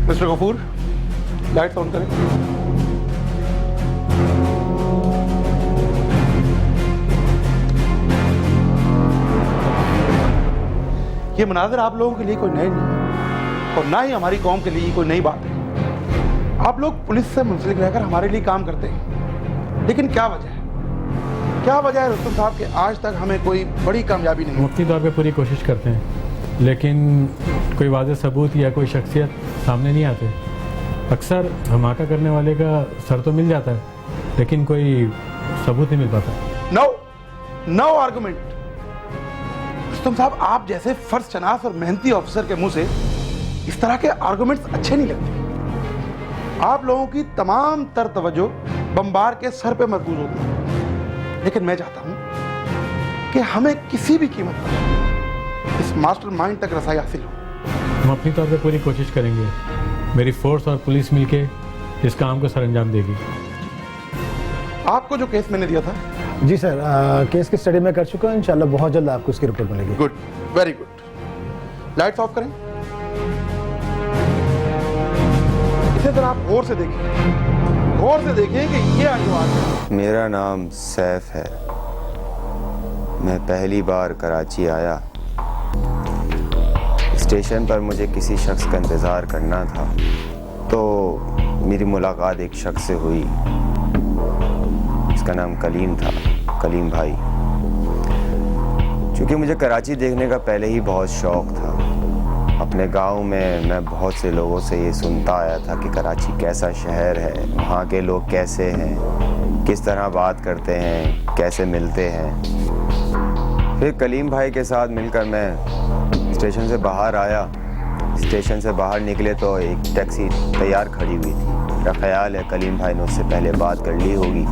Mister Kapoor, lights on करें। ये मनाज़र आप लोगों के लिए कोई नए नहीं और ना ही हमारी कौम के लिए कोई नई बात है। आप लोग पुलिस से मुंसलिक रहकर हमारे लिए काम करते हैं, लेकिन क्या वजह है? क्या वजह है रुस्तम साहब कि आज तक हमें कोई बड़ी कामयाबी नहीं? मुफ्ती तौर पे पूरी कोशिश करते हैं, लेकिन कोई वाज़ेह सबूत या कोई शख्सियत सामने नहीं आते। अक्सर धमाका करने वाले का सर तो मिल जाता है, लेकिन कोई सबूत नहीं मिल पाता। No argument. रुस्तम साहब, आप जैसे फर्ज शनास और मेहनती ऑफिसर के मुंह से इस तरह के आर्गुमेंट्स अच्छे नहीं लगते। आप लोगों की तमाम तर तवज्जो बम्बार के सर पे मरकूज होती है, लेकिन मैं चाहता हूं कि हमें किसी भी कीमत पर इस मास्टरमाइंड तक रसाई हासिल हो। हम अपनी तौर पे पूरी कोशिश करेंगे। मेरी फोर्स और पुलिस मिलके इस काम को सरअंजाम देगी। आपको जो केस मैंने दिया था? जी सर, केस की स्टडी मैं कर चुका हूँ। इंशाल्लाह बहुत जल्द आपको इसकी रिपोर्ट मिलेगी। Good, very good. Lights off करें। इसे जरा आप गौर से देखिए कि ये आवाज है। मेरा नाम सैफ है। मैं पहली बार कराची आया। स्टेशन पर मुझे किसी शख्स का इंतज़ार करना था, तो मेरी मुलाकात एक शख्स से हुई। इसका नाम कलीम था, कलीम भाई। क्योंकि मुझे कराची देखने का पहले ही बहुत शौक़ था। अपने गांव में मैं बहुत से लोगों से ये सुनता आया था कि कराची कैसा शहर है, वहाँ के लोग कैसे हैं, किस तरह बात करते हैं, कैसे मिलते हैं। फिर कलीम भाई के साथ मिलकर मैं स्टेशन से बाहर आया। स्टेशन से बाहर निकले तो एक टैक्सी तैयार खड़ी हुई थी। मेरा ख्याल है कलीम भाई ने उससे पहले बात कर ली होगी।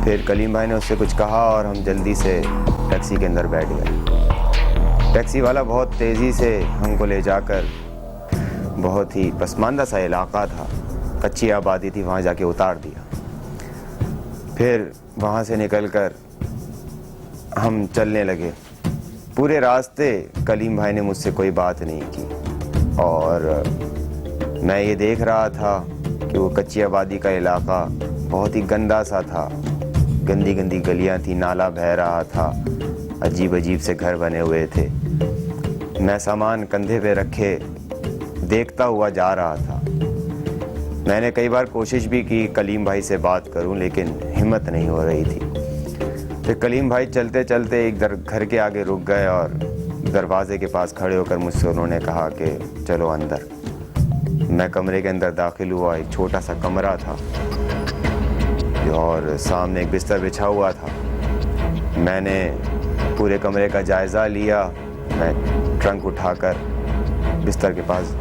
फिर कलीम भाई ने उससे कुछ कहा और हम जल्दी से टैक्सी के अंदर बैठ गए। टैक्सी वाला बहुत तेज़ी से हमको ले जाकर बहुत ही पसमानदा सा इलाका था, कच्ची आबादी थी, वहाँ जाके उतार दिया। फिर वहाँ से निकलकर हम चलने लगे। पूरे रास्ते कलीम भाई ने मुझसे कोई बात नहीं की और मैं ये देख रहा था कि वो कच्ची आबादी का इलाका बहुत ही गंदा सा था। गंदी गंदी गलियां थी, नाला बह रहा था, अजीब अजीब से घर बने हुए थे। मैं सामान कंधे पे रखे देखता हुआ जा रहा था। मैंने कई बार कोशिश भी की कलीम भाई से बात करूं, लेकिन हिम्मत नहीं हो रही थी। फिर कलीम भाई चलते चलते एक घर के आगे रुक गए और दरवाजे के पास खड़े होकर मुझसे उन्होंने कहा कि चलो अंदर। मैं कमरे के अंदर दाखिल हुआ। एक छोटा सा कमरा था और सामने एक बिस्तर बिछा हुआ था। मैंने पूरे कमरे का जायज़ा लिया। मैं ट्रंक उठाकर बिस्तर के पास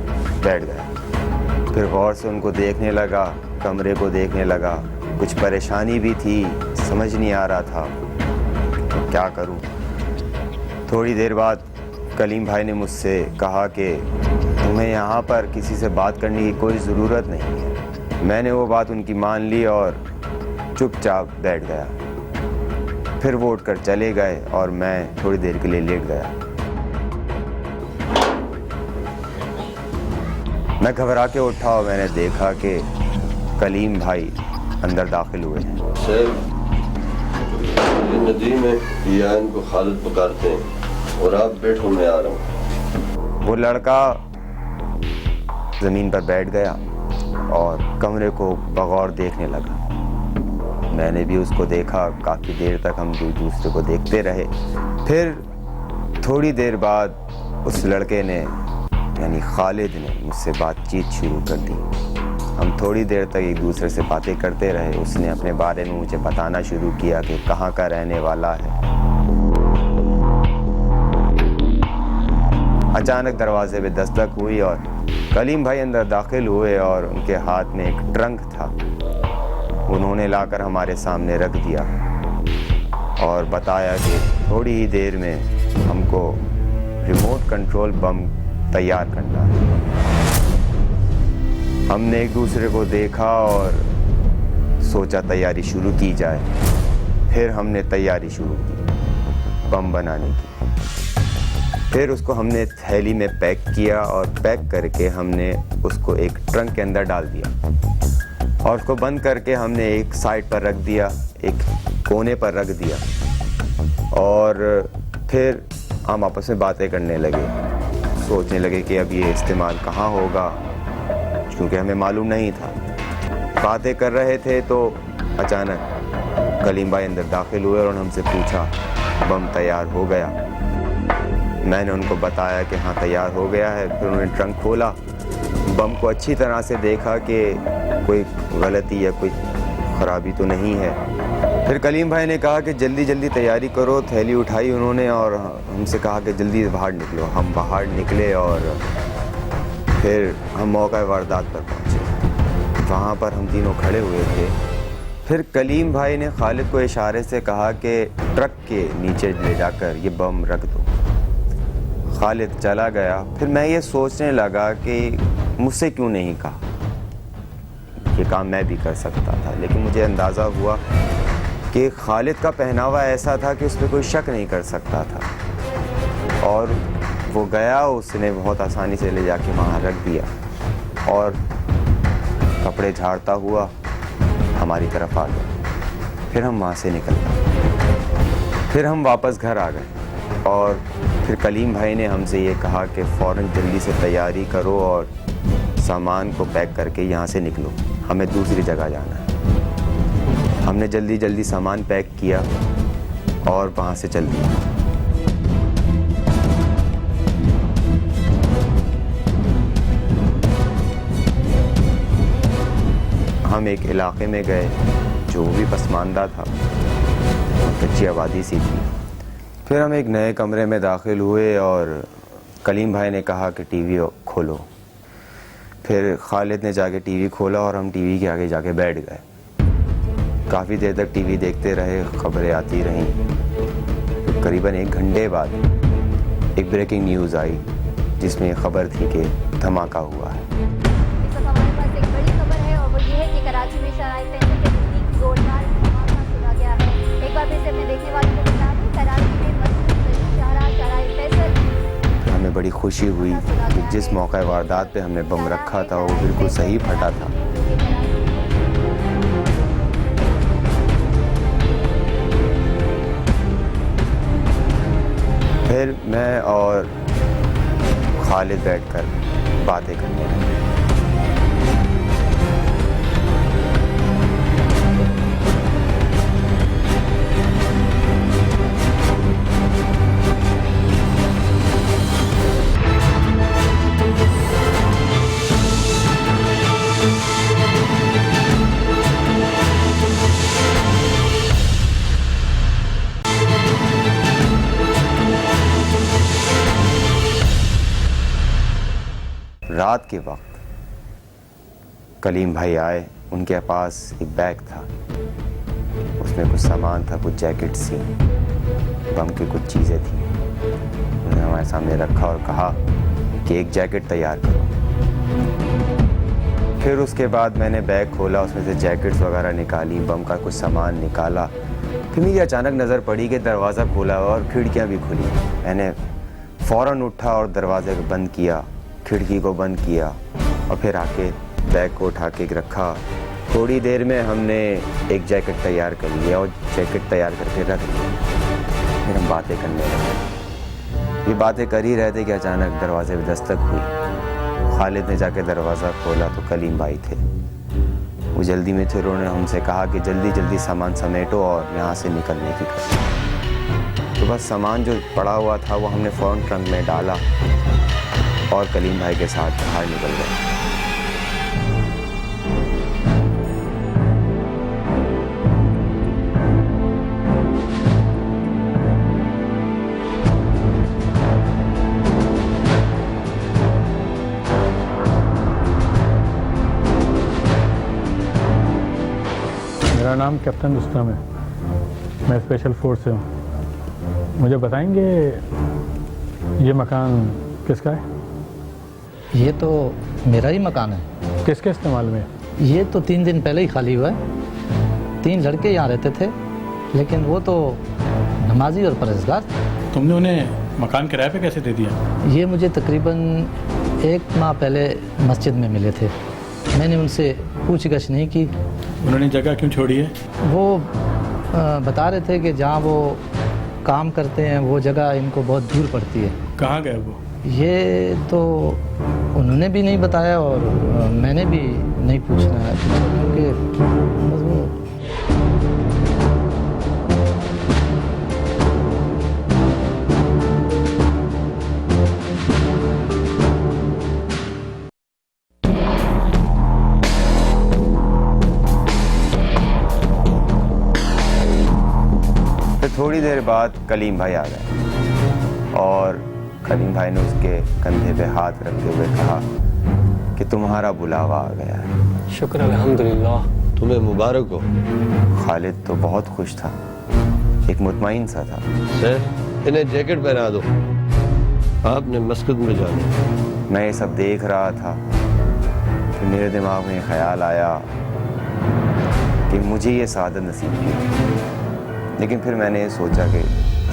बैठ गया। फिर गौर से उनको देखने लगा, कमरे को देखने लगा। कुछ परेशानी भी थी, समझ नहीं आ रहा था तो क्या करूं। थोड़ी देर बाद कलीम भाई ने मुझसे कहा कि तुम्हें यहाँ पर किसी से बात करने की कोई ज़रूरत नहीं है। मैंने वो बात उनकी मान ली और चुपचाप बैठ गया। फिर वो उठकर चले गए और मैं थोड़ी देर के लिए लेट गया। मैं घबरा के उठा और मैंने देखा कि कलीम भाई अंदर दाखिल हुए हैं। सर, ये नदी में या इनको खालिद पुकारते हैं और आप बैठो, मैं आ रहा हूँ। वो लड़का ज़मीन पर बैठ गया और कमरे को बगौर देखने लगा। मैंने भी उसको देखा। काफ़ी देर तक हम दूसरे को देखते रहे। फिर थोड़ी देर बाद उस लड़के ने यानी खालिद ने मुझसे बातचीत शुरू कर दी। हम थोड़ी देर तक एक दूसरे से बातें करते रहे। उसने अपने बारे में मुझे बताना शुरू किया कि कहाँ का रहने वाला है। अचानक दरवाजे पे दस्तक हुई और कलीम भाई अंदर दाखिल हुए और उनके हाथ में एक ट्रंक था। उन्होंने लाकर हमारे सामने रख दिया और बताया कि थोड़ी ही देर में हमको रिमोट कंट्रोल बम तैयार करना है। हमने एक दूसरे को देखा और सोचा तैयारी शुरू की जाए। फिर हमने तैयारी शुरू की। बम बनाने की। फिर उसको हमने थैली में पैक किया और पैक करके हमने उसको एक ट्रंक के अंदर डाल दिया और उसको बंद करके हमने एक साइड पर रख दिया, एक कोने पर रख दिया और फिर हम आपस में बातें करने लगे, सोचने लगे कि अब ये इस्तेमाल कहाँ होगा, क्योंकि हमें मालूम नहीं था। बातें कर रहे थे तो अचानक कलीम भाई अंदर दाखिल हुए और हमसे पूछा बम तैयार हो गया। मैंने उनको बताया कि हाँ तैयार हो गया है। फिर उन्होंने ट्रंक खोला, बम को अच्छी तरह से देखा कि कोई गलती या कोई ख़राबी तो नहीं है। फिर कलीम भाई ने कहा कि जल्दी जल्दी तैयारी करो। थैली उठाई उन्होंने और हमसे कहा कि जल्दी बाहर निकलो। हम बाहर निकले और फिर हम मौका वारदात पर पहुँचे। वहाँ पर हम तीनों खड़े हुए थे। फिर कलीम भाई ने खालिद को इशारे से कहा कि ट्रक के नीचे ले जाकर ये बम रख दो। खालिद चला गया। फिर मैं ये सोचने लगा कि मुझसे क्यों नहीं कहा, ये काम मैं भी कर सकता था। लेकिन मुझे अंदाज़ा हुआ कि खालिद का पहनावा ऐसा था कि उस पर कोई शक नहीं कर सकता था और वो गया, उसने बहुत आसानी से ले जाके वहाँ रख दिया और कपड़े झाड़ता हुआ हमारी तरफ आ गया। फिर हम वहाँ से निकल गए। फिर हम वापस घर आ गए और फिर कलीम भाई ने हमसे ये कहा कि फ़ौरन जल्दी से तैयारी करो और सामान को पैक करके यहाँ से निकलो, हमें दूसरी जगह जाना है। हमने जल्दी जल्दी सामान पैक किया और वहाँ से चल दिया। हम एक इलाके में गए जो भी पसमानदा था, कच्ची आबादी सी थी। फिर हम एक नए कमरे में दाखिल हुए और कलीम भाई ने कहा कि टीवी खोलो। फिर खालिद ने जाके टीवी खोला और हम टीवी के आगे जाके बैठ गए। काफ़ी देर तक टीवी देखते रहे, खबरें आती रहीं। करीबन 1 घंटे बाद एक ब्रेकिंग न्यूज़ आई जिसमें खबर थी कि धमाका हुआ है। इस वक्त हमारे पास एक बड़ी खबर है और वो ये है कि कराची में शराय फैसल के नज़दीक जोरदार धमाका सुना गया है। एक बार फिर से अपने देखने वालों को बता दें, कराची में शराय फैसल। हमें बड़ी खुशी हुई कि जिस मौका वारदात पे हमने बम रखा था वो बिल्कुल सही फटा था। फिर मैं और खालिद बैठकर बातें करने लगे। रात के वक्त कलीम भाई आए, उनके पास एक बैग था, उसमें कुछ सामान था, कुछ जैकेट्स थी, बम की कुछ चीज़ें थी। उन्होंने हमारे सामने रखा और कहा कि एक जैकेट तैयार करो। फिर उसके बाद मैंने बैग खोला, उसमें से जैकेट्स वगैरह निकाली, बम का कुछ सामान निकाला। फिर मेरी अचानक नज़र पड़ी कि दरवाज़ा खोला और खिड़कियाँ भी खुली। मैंने फ़ौरन उठा और दरवाज़े को बंद किया, खिड़की को बंद किया और फिर आके बैग को उठा के रखा। थोड़ी देर में हमने एक जैकेट तैयार कर लिया और जैकेट तैयार करके रख दिया। फिर हम बातें करने लगे। ये बातें कर ही रहे थे कि अचानक दरवाजे में दस्तक हुई। खालिद ने जाके दरवाज़ा खोला तो कलीम भाई थे। वो जल्दी में थे, उन्होंने हमसे कहा कि जल्दी जल्दी सामान समेटो और यहाँ से निकलने की कोशिश। तो बस सामान जो पड़ा हुआ था वो हमने फ़ौरन ट्रंक में डाला और कलीम भाई के साथ बाहर निकल गए। मेरा नाम कैप्टन रुस्तम है, मैं स्पेशल फोर्स से हूँ। मुझे बताएंगे ये मकान किसका है? ये तो मेरा ही मकान है। किसके इस्तेमाल में? ये तो 3 दिन पहले ही खाली हुआ है। 3 लड़के यहाँ रहते थे, लेकिन वो तो नमाजी और परहेजगार। तुमने उन्हें मकान किराए पे कैसे दे दिया? ये मुझे तकरीबन 1 माह पहले मस्जिद में मिले थे। मैंने उनसे पूछगछ नहीं की। उन्होंने जगह क्यों छोड़ी है? वो बता रहे थे कि जहाँ वो काम करते हैं वो जगह इनको बहुत दूर पड़ती है। कहाँ गए वो? ये तो उन्होंने भी नहीं बताया और मैंने भी नहीं पूछना है क्योंकि बस वो थोड़ी देर बाद कलीम भाई आ गए और कलीम भाई ने उसके कंधे पे हाथ रखते हुए कहा कि तुम्हारा बुलावा आ गया है। शुक्र अल्हम्दुलिल्लाह। तुम्हें मुबारक हो। खालिद तो बहुत खुश था, एक मुतमईन सा था। सर इन्हें जैकेट पहना दो, आपने मस्जिद में जाना। मैं ये सब देख रहा था कि मेरे दिमाग में ख्याल आया कि मुझे ये सादत नसीब की, लेकिन फिर मैंने ये सोचा कि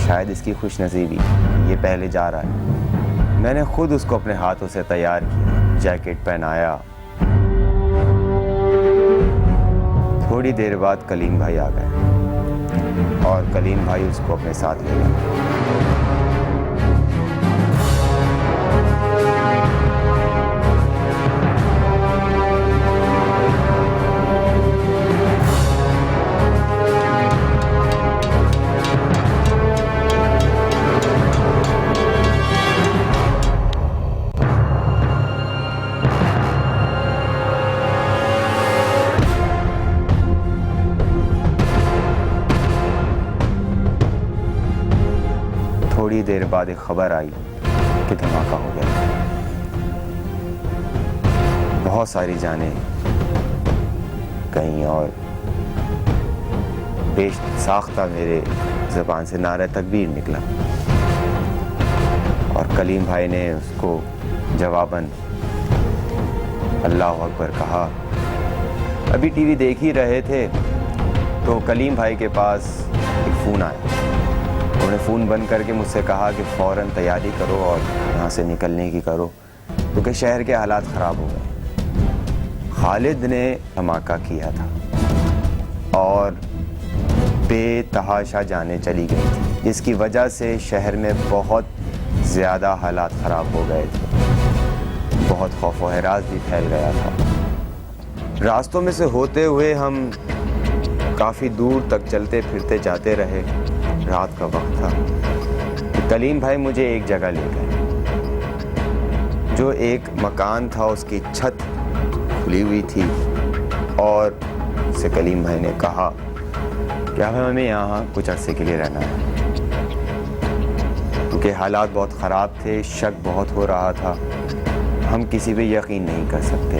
शायद इसकी खुश नसीबी ये पहले जा रहा है। मैंने खुद उसको अपने हाथों से तैयार किया, जैकेट पहनाया। थोड़ी देर बाद कलीम भाई आ गए और कलीम भाई उसको अपने साथ ले गए। थोड़ी देर बाद एक खबर आई कि धमाका हो गया। बहुत सारी जानें गईं और बेसाख्ता मेरे ज़बान से नारा तकबीर निकला और कलीम भाई ने उसको जवाबन अल्लाह अकबर कहा। अभी टीवी देख ही रहे थे तो कलीम भाई के पास एक फ़ोन आया। उन्होंने फ़ोन बंद करके मुझसे कहा कि फ़ौरन तैयारी करो और यहाँ से निकलने की करो क्योंकि शहर के हालात ख़राब हो गए। खालिद ने धमाका किया था और बेतहाशा जाने चली गई थी, जिसकी वजह से शहर में बहुत ज़्यादा हालात ख़राब हो गए थे। बहुत खौफ व हरास भी फैल गया था। रास्तों में से होते हुए हम काफ़ी दूर तक चलते फिरते जाते रहे। रात का वक्त था। कलीम भाई मुझे एक जगह ले गए जो एक मकान था, उसकी छत खुली हुई थी और से कलीम भाई ने कहा कि अब हमें यहाँ कुछ अरसे के लिए रहना है क्योंकि हालात बहुत ख़राब थे, शक बहुत हो रहा था, हम किसी पे यकीन नहीं कर सकते।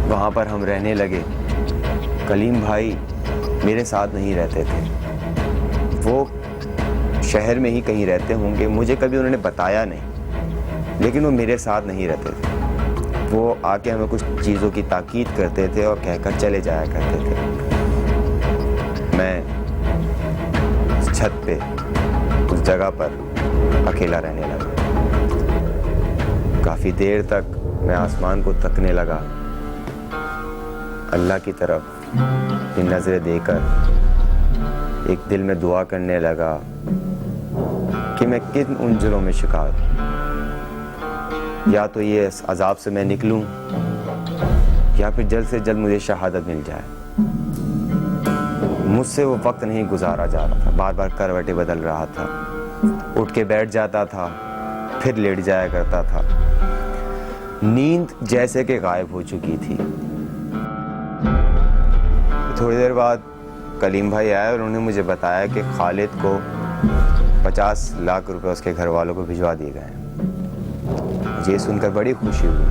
वहाँ पर हम रहने लगे। कलीम भाई मेरे साथ नहीं रहते थे, वो शहर में ही कहीं रहते होंगे, मुझे कभी उन्होंने बताया नहीं, लेकिन वो मेरे साथ नहीं रहते थे। वो आके हमें कुछ चीज़ों की ताकीद करते थे और कहकर चले जाया करते थे। मैं उस छत पे उस जगह पर अकेला रहने लगा। काफ़ी देर तक मैं आसमान को तकने लगा, अल्लाह की तरफ नज़रें देकर एक दिल में दुआ करने लगा कि मैं किन उन जुल्मों में शिकार हूं। या तो ये अजाब से मैं निकलूं या फिर जल्द से जल्द मुझे शहादत मिल जाए। मुझसे वो वक्त नहीं गुजारा जा रहा था, बार बार करवटें बदल रहा था, उठ के बैठ जाता था, फिर लेट जाया करता था। नींद जैसे कि गायब हो चुकी थी। थोड़ी देर बाद कलीम भाई आए और उन्होंने मुझे बताया कि खालिद को 50 लाख रुपए उसके घर वालों को भिजवा दिए गए। मुझे ये सुनकर बड़ी खुशी हुई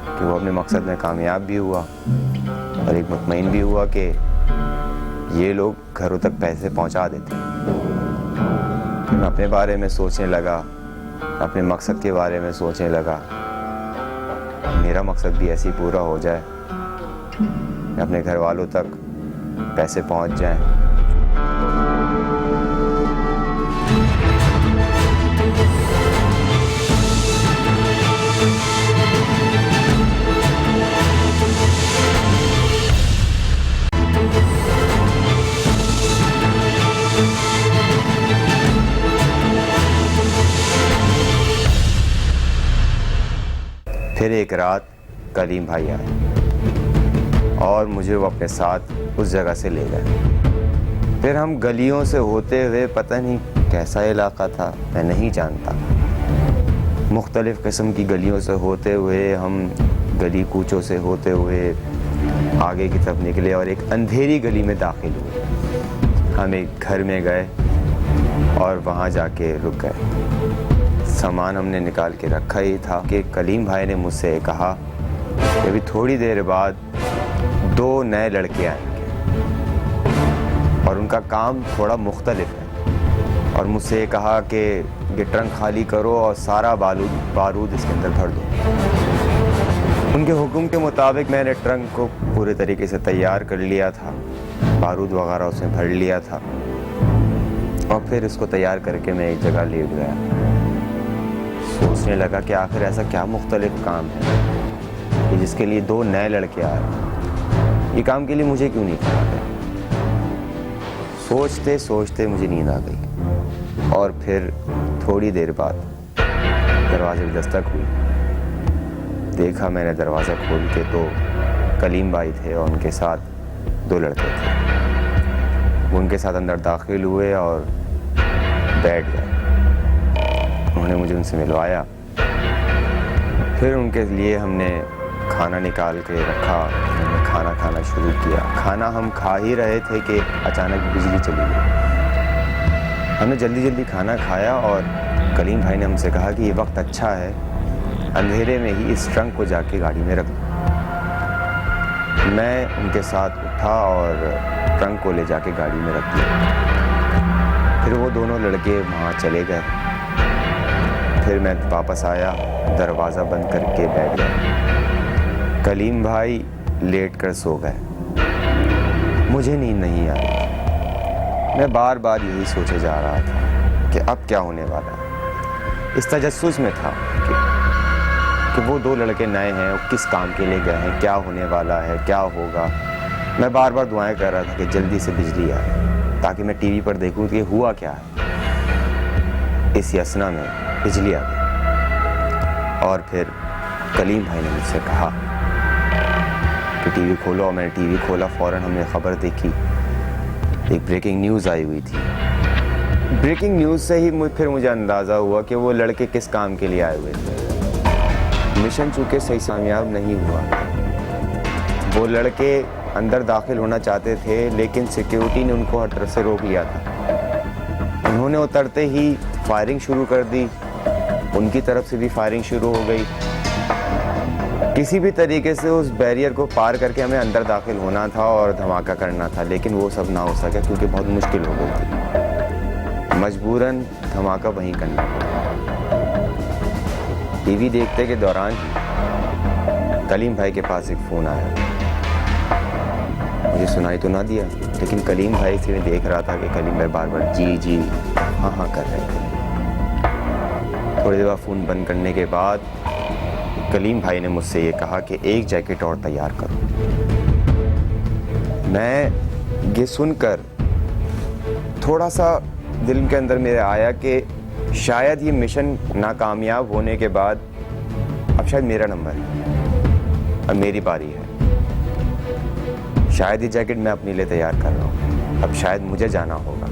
कि वो अपने मकसद में कामयाब भी हुआ और एक मुतमईन भी हुआ कि ये लोग घरों तक पैसे पहुंचा देते। मैं अपने बारे में सोचने लगा, अपने मकसद के बारे में सोचने लगा। मेरा मकसद भी ऐसे ही पूरा हो जाए, अपने घर वालों तक पैसे पहुंच जाएं। फिर एक रात कलीम भाई आए और मुझे वो अपने साथ उस जगह से ले गए। फिर हम गलियों से होते हुए, पता नहीं कैसा इलाका था मैं नहीं जानता, मुख्तलिफ़ किस्म की गलियों से होते हुए हम गली कूचों से होते हुए आगे की तरफ निकले और एक अंधेरी गली में दाखिल हुए। हम एक घर में गए और वहाँ जाके रुक गए। सामान हमने निकाल के रखा ही था कि कलीम भाई ने मुझसे कहा कि अभी थोड़ी देर बाद 2 नए लड़के आएंगे और उनका काम थोड़ा मुख्तलिफ है, और मुझसे ये कहा कि ये ट्रंक खाली करो और सारा बारूद इसके अंदर भर दो। उनके हुक्म के मुताबिक मैंने ट्रंक को पूरे तरीके से तैयार कर लिया था, बारूद वगैरह उसमें भर लिया था और फिर इसको तैयार करके मैं एक जगह लेट गया। सोचने लगा कि आखिर ऐसा क्या मुख्तलिफ काम है कि जिसके लिए 2 नए लड़के आ रहे, ये काम के लिए मुझे क्यों नहीं कहा गया। सोचते सोचते मुझे नींद आ गई और फिर थोड़ी देर बाद दरवाजे की दस्तक हुई। देखा मैंने दरवाज़ा खोल के तो कलीम भाई थे और उनके साथ 2 लड़के थे। वो उनके साथ अंदर दाखिल हुए और बैठ गए। उन्होंने मुझे उनसे मिलवाया। फिर उनके लिए हमने खाना निकाल के रखा, हमने खाना खाना शुरू किया। खाना हम खा ही रहे थे कि अचानक बिजली चली गई। हमने जल्दी जल्दी खाना खाया और कलीम भाई ने हमसे कहा कि ये वक्त अच्छा है, अंधेरे में ही इस ट्रंक को जाके गाड़ी में रख दो। मैं उनके साथ उठा और ट्रंक को ले जाके गाड़ी में रख दिया। फिर वो दोनों लड़के वहाँ चले गए। फिर मैं वापस आया, दरवाज़ा बंद करके बैठ गया। कलीम भाई लेट कर सो गए। मुझे नींद नहीं आई। मैं बार बार यही सोचे जा रहा था कि अब क्या होने वाला है। इस तजस्सुस में था कि वो 2 लड़के नए हैं, वो किस काम के लिए गए हैं, क्या होने वाला है, क्या होगा। मैं बार बार दुआएं कर रहा था कि जल्दी से बिजली आए ताकि मैं टीवी पर देखूं कि हुआ क्या है। इस यसना में बिजली आ गई और फिर कलीम भाई ने मुझसे कहा कि टीवी खोलो, और मैंने टीवी खोला। फ़ौरन हमने ख़बर देखी, एक ब्रेकिंग न्यूज़ आई हुई थी। ब्रेकिंग न्यूज़ से ही फिर मुझे अंदाज़ा हुआ कि वो लड़के किस काम के लिए आए हुए थे। मिशन चूँकि सही कामयाब नहीं हुआ। वो लड़के अंदर दाखिल होना चाहते थे लेकिन सिक्योरिटी ने उनको हर तरफ से रोक लिया था। उन्होंने उतरते ही फायरिंग शुरू कर दी, उनकी तरफ से भी फायरिंग शुरू हो गई। किसी भी तरीके से उस बैरियर को पार करके हमें अंदर दाखिल होना था और धमाका करना था, लेकिन वो सब ना हो सका क्योंकि बहुत मुश्किल हो गई थी। मजबूरन धमाका वहीं करना पड़ा। टीवी देखते के दौरान कलीम भाई के पास एक फ़ोन आया। मुझे सुनाई तो ना दिया, लेकिन कलीम भाई से मैं देख रहा था कि कलीम भाई बार बार जी जी हाँ हाँ कर रहे थे। थोड़ी देर बाद फ़ोन बंद करने के बाद कलीम भाई ने मुझसे ये कहा कि एक जैकेट और तैयार करो। मैं ये सुनकर थोड़ा सा दिल के अंदर मेरे आया कि शायद ये मिशन नाकामयाब होने के बाद अब शायद मेरा नंबर है, अब मेरी बारी है। शायद ये जैकेट मैं अपने लिए तैयार कर रहा हूँ, अब शायद मुझे जाना होगा।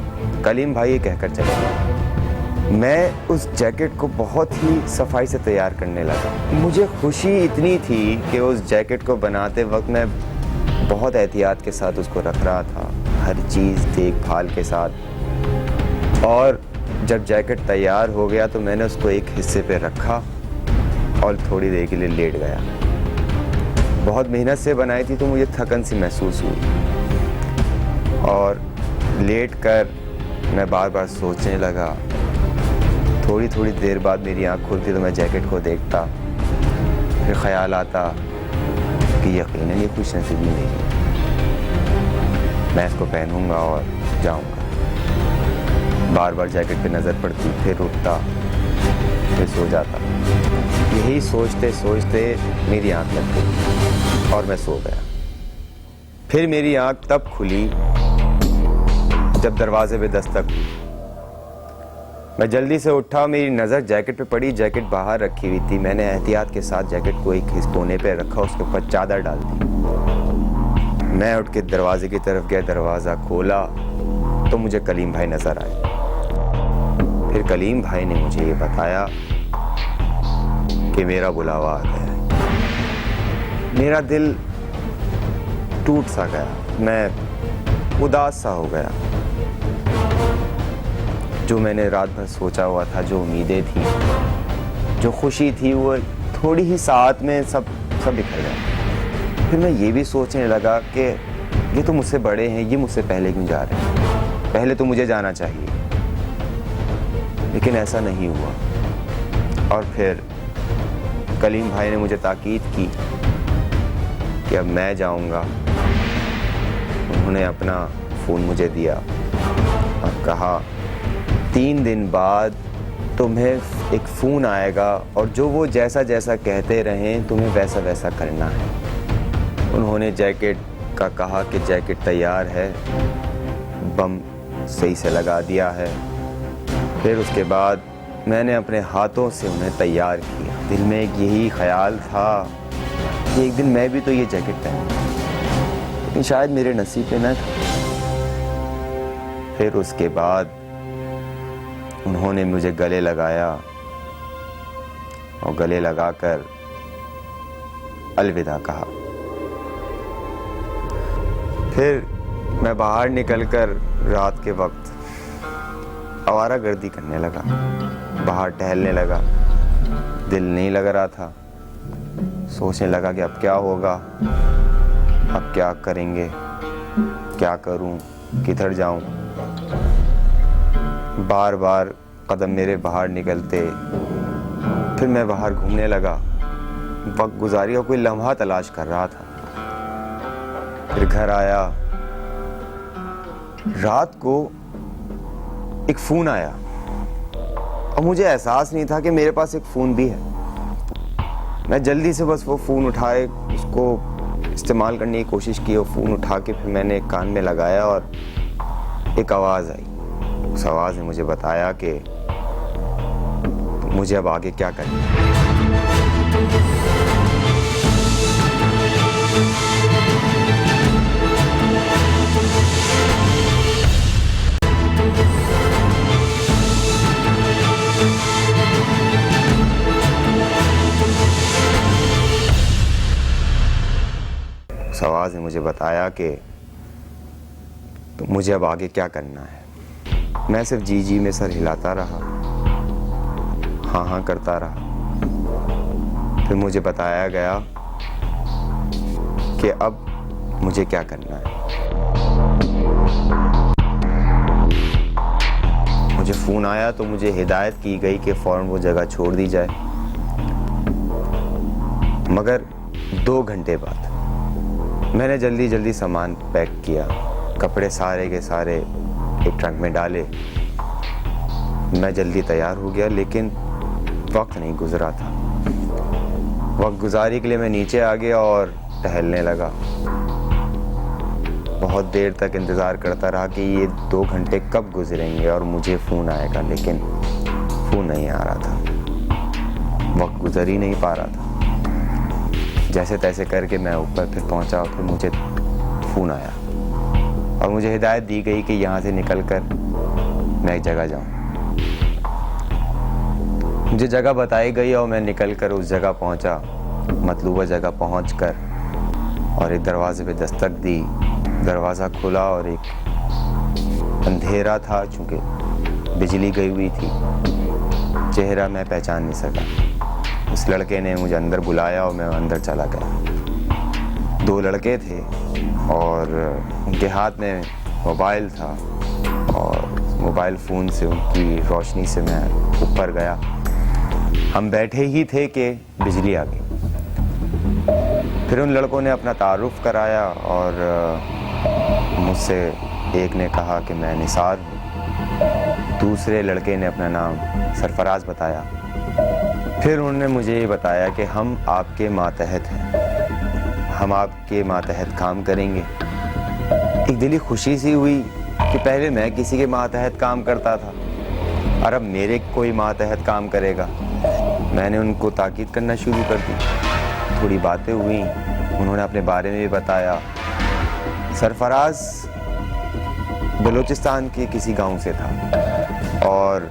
कलीम भाई ये कहकर चले गए। मैं उस जैकेट को बहुत ही सफाई से तैयार करने लगा। मुझे खुशी इतनी थी कि उस जैकेट को बनाते वक्त मैं बहुत एहतियात के साथ उसको रख रहा था, हर चीज़ देखभाल के साथ। और जब जैकेट तैयार हो गया तो मैंने उसको एक हिस्से पे रखा और थोड़ी देर के लिए लेट गया। बहुत मेहनत से बनाई थी तो मुझे थकन सी महसूस हुई और लेट कर मैं बार बार सोचने लगा। थोड़ी थोड़ी देर बाद मेरी आँख खुलती तो मैं जैकेट को देखता, फिर ख्याल आता कि यकीनन ये खुश नसीबी नहीं है, मैं इसको पहनूंगा और जाऊंगा। बार बार जैकेट पे नज़र पड़ती, फिर उठता, फिर सो जाता। यही सोचते सोचते मेरी आँख लग गई और मैं सो गया। फिर मेरी आँख तब खुली जब दरवाजे पे दस्तक हुई। मैं जल्दी से उठा, मेरी नज़र जैकेट पे पड़ी। जैकेट बाहर रखी हुई थी। मैंने एहतियात के साथ जैकेट को एक कोने पे रखा, उसके ऊपर चादर डाल दी। मैं उठ के दरवाजे की तरफ गया, दरवाज़ा खोला तो मुझे कलीम भाई नज़र आए। फिर कलीम भाई ने मुझे ये बताया कि मेरा बुलावा आ गया है। मेरा दिल टूट सा गया, मैं उदास सा हो गया। जो मैंने रात भर सोचा हुआ था, जो उम्मीदें थी, जो खुशी थी, वो थोड़ी ही साथ में सब बिखर गया। फिर मैं ये भी सोचने लगा कि ये तो मुझसे बड़े हैं, ये मुझसे पहले क्यों जा रहे हैं? पहले तो मुझे जाना चाहिए, लेकिन ऐसा नहीं हुआ। और फिर कलीम भाई ने मुझे ताकीद की कि अब मैं जाऊंगा। उन्होंने अपना फ़ोन मुझे दिया और कहा 3 दिन बाद तुम्हें एक फ़ोन आएगा और जो वो जैसा जैसा कहते रहें तुम्हें वैसा वैसा करना है। उन्होंने जैकेट का कहा कि जैकेट तैयार है, बम सही से लगा दिया है। फिर उसके बाद मैंने अपने हाथों से उन्हें तैयार किया। दिल में एक यही ख्याल था कि एक दिन मैं भी तो ये जैकेट पहनूंगा, लेकिन शायद मेरे नसीब में न था। फिर उसके बाद उन्होंने मुझे गले लगाया और गले लगाकर अलविदा कहा। फिर मैं बाहर निकलकर रात के वक्त आवारागर्दी करने लगा, बाहर टहलने लगा। दिल नहीं लग रहा था। सोचने लगा कि अब क्या होगा, अब क्या करेंगे, क्या करूं, किधर जाऊं। बार बार कदम मेरे बाहर निकलते। फिर मैं बाहर घूमने लगा, वक्त गुजारी और कोई लम्हा तलाश कर रहा था। फिर घर आया। रात को एक फ़ोन आया और मुझे एहसास नहीं था कि मेरे पास एक फ़ोन भी है। मैं जल्दी से बस वो फ़ोन उठाए, उसको इस्तेमाल करने की कोशिश की और फ़ोन उठा के फिर मैंने एक कान में लगाया और एक आवाज़ आई। उस आवाज़ ने मुझे बताया कि मुझे अब आगे क्या करना है। उस आवाज़ ने मुझे बताया कि मुझे अब आगे क्या करना है। मैं सिर्फ जी में सर हिलाता रहा, हाँ हाँ करता रहा। फिर मुझे बताया गया कि अब मुझे क्या करना है। मुझे फ़ोन आया तो मुझे हिदायत की गई कि फ़ौरन वो जगह छोड़ दी जाए। मगर 2 घंटे बाद मैंने जल्दी जल्दी सामान पैक किया, कपड़े सारे के सारे एक ट्रंक में डाले। मैं जल्दी तैयार हो गया, लेकिन वक्त नहीं गुजरा था। वक्त गुजारी के लिए मैं नीचे आ गया और टहलने लगा। बहुत देर तक इंतज़ार करता रहा कि ये 2 घंटे कब गुजरेंगे और मुझे फ़ोन आएगा, लेकिन फ़ोन नहीं आ रहा था। वक्त गुजर ही नहीं पा रहा था। जैसे तैसे करके मैं ऊपर फिर पहुंचा और फिर मुझे फ़ोन आया और मुझे हिदायत दी गई कि यहाँ से निकलकर मैं एक जगह जाऊँ। मुझे जगह बताई गई और मैं निकलकर उस जगह पहुँचा। मतलूबा जगह पहुँचकर और एक दरवाजे पे दस्तक दी। दरवाज़ा खुला और एक अंधेरा था, चूँकि बिजली गई हुई थी। चेहरा मैं पहचान नहीं सका। उस लड़के ने मुझे अंदर बुलाया और मैं अंदर चला गया। 2 लड़के थे और उनके हाथ में मोबाइल था और मोबाइल फ़ोन से उनकी रोशनी से मैं ऊपर गया। हम बैठे ही थे कि बिजली आ गई। फिर उन लड़कों ने अपना तारुफ कराया और मुझसे एक ने कहा कि मैं निसार हूँ। दूसरे लड़के ने अपना नाम सरफराज बताया। फिर उन्होंने मुझे ये बताया कि हम आपके मातहत हैं, हम आपके मातहत काम करेंगे। एक दिली खुशी सी हुई कि पहले मैं किसी के मातहत काम करता था और अब मेरे कोई मातहत काम करेगा। मैंने उनको ताकीद करना शुरू कर दी। थोड़ी बातें हुई, उन्होंने अपने बारे में भी बताया। सरफराज बलूचिस्तान के किसी गांव से था और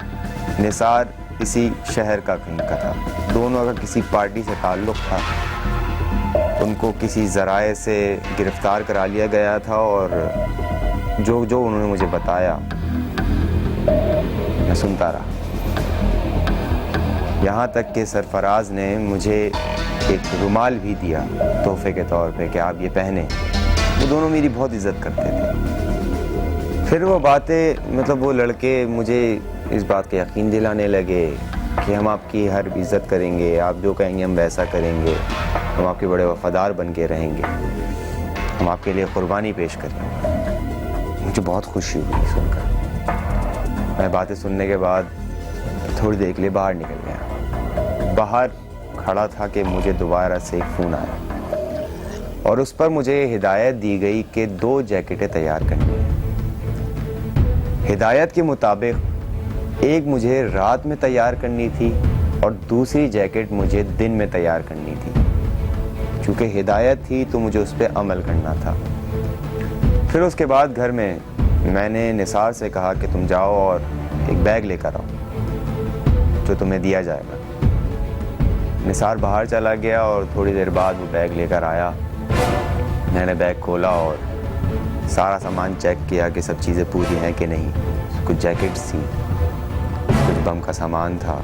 निसार इसी शहर का कहीं का था। दोनों का किसी पार्टी से ताल्लुक़ था। उनको किसी ज़राए से गिरफ्तार करा लिया गया था और जो जो उन्होंने मुझे बताया मैं सुनता रहा। यहाँ तक कि सरफराज ने मुझे एक रुमाल भी दिया तोहफे के तौर पे कि आप ये पहने। वो दोनों मेरी बहुत इज्जत करते थे। फिर वो बातें मतलब वो लड़के मुझे इस बात का यकीन दिलाने लगे कि हम आपकी हर इज्जत करेंगे, आप जो कहेंगे हम वैसा करेंगे, हम आपके बड़े वफादार बन के रहेंगे, हम आपके लिए कुर्बानी पेश करेंगे। मुझे बहुत खुशी हुई सुनकर। मैं बातें सुनने के बाद थोड़ी देर के लिए बाहर निकल गया। बाहर खड़ा था कि मुझे दोबारा से एक फ़ोन आया और उस पर मुझे हिदायत दी गई कि 2 जैकेटें तैयार करनी हैं। हिदायत के मुताबिक एक मुझे रात में तैयार करनी थी और दूसरी जैकेट मुझे दिन में तैयार करनी थी। चूँकि हिदायत थी तो मुझे उस पर अमल करना था। फिर उसके बाद घर में मैंने निसार से कहा कि तुम जाओ और एक बैग लेकर आओ जो तुम्हें दिया जाएगा। निसार बाहर चला गया और थोड़ी देर बाद वो बैग लेकर आया। मैंने बैग खोला और सारा सामान चेक किया कि सब चीज़ें पूरी हैं कि नहीं। कुछ जैकेट्स थी, कुछ बम का सामान था।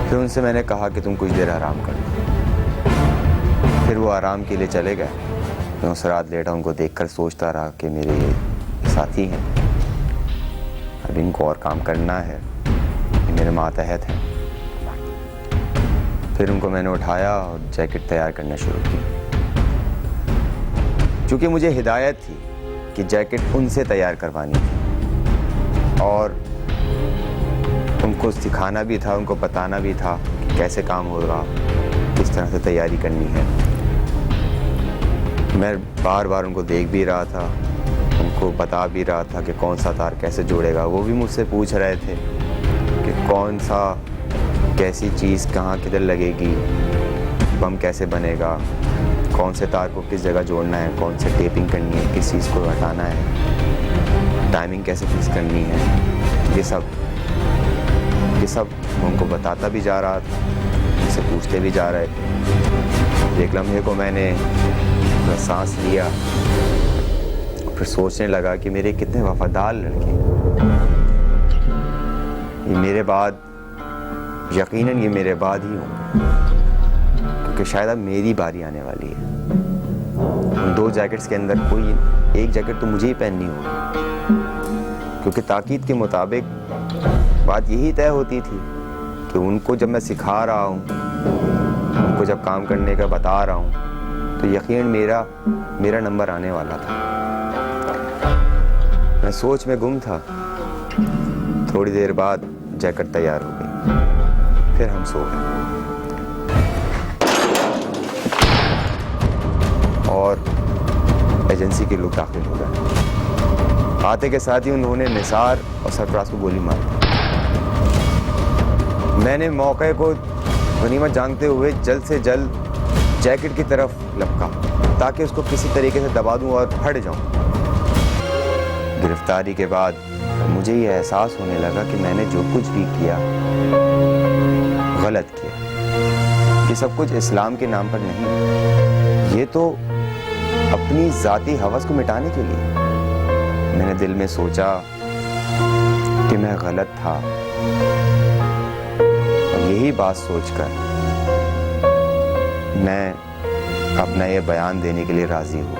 फिर उनसे मैंने कहा कि तुम कुछ देर आराम कर लो। फिर वो आराम के लिए चले गए। मैं उस रात लेटा उनको देखकर सोचता रहा कि मेरे ये साथी हैं, अब इनको और काम करना है, ये मेरे मातहत हैं। फिर उनको मैंने उठाया और जैकेट तैयार करना शुरू की। चूँकि मुझे हिदायत थी कि जैकेट उनसे तैयार करवानी थी और उनको सिखाना भी था, उनको बताना भी था कि कैसे काम होगा, किस तरह से तैयारी करनी है। मैं बार बार उनको देख भी रहा था, उनको बता भी रहा था कि कौन सा तार कैसे जोड़ेगा। वो भी मुझसे पूछ रहे थे कि कौन सा कैसी चीज़ कहाँ किधर लगेगी, बम कैसे बनेगा, कौन से तार को किस जगह जोड़ना है, कौन से टेपिंग करनी है, किस चीज़ को हटाना है, टाइमिंग कैसे फिक्स करनी है। ये सब मैं उनको बताता भी जा रहा था, उनसे पूछते भी जा रहे थे। एक लम्हे को मैंने अपना सांस लिया, फिर सोचने लगा कि मेरे कितने वफादार लड़के, ये मेरे बाद यकीनन ये मेरे बाद ही होंगे, क्योंकि शायद अब मेरी बारी आने वाली है। उन 2 जैकेट्स के अंदर कोई एक जैकेट तो मुझे ही पहननी होगी, क्योंकि ताकीद के मुताबिक बात यही तय होती थी कि उनको जब मैं सिखा रहा हूँ, उनको जब काम करने का बता रहा हूँ, तो यकीन मेरा नंबर आने वाला था। मैं सोच में गुम था। थोड़ी देर बाद जैकेट तैयार हो गई, फिर हम सो गए और एजेंसी के लोग दाखिल हो गए। आते के साथ ही उन्होंने निसार और सरफराज को गोली मारी। मैंने मौके को गनीमत जानते हुए जल्द से जल्द जैकेट की तरफ लपका ताकि उसको किसी तरीके से दबा दूं और हट जाऊं। गिरफ्तारी के बाद मुझे ये एहसास होने लगा कि मैंने जो कुछ भी किया गलत किया। ये सब कुछ इस्लाम के नाम पर नहीं, ये तो अपनी ज़ाती हवस को मिटाने के लिए। मैंने दिल में सोचा कि मैं गलत था और यही बात सोचकर मैं अपना ये बयान देने के लिए राज़ी हुआ।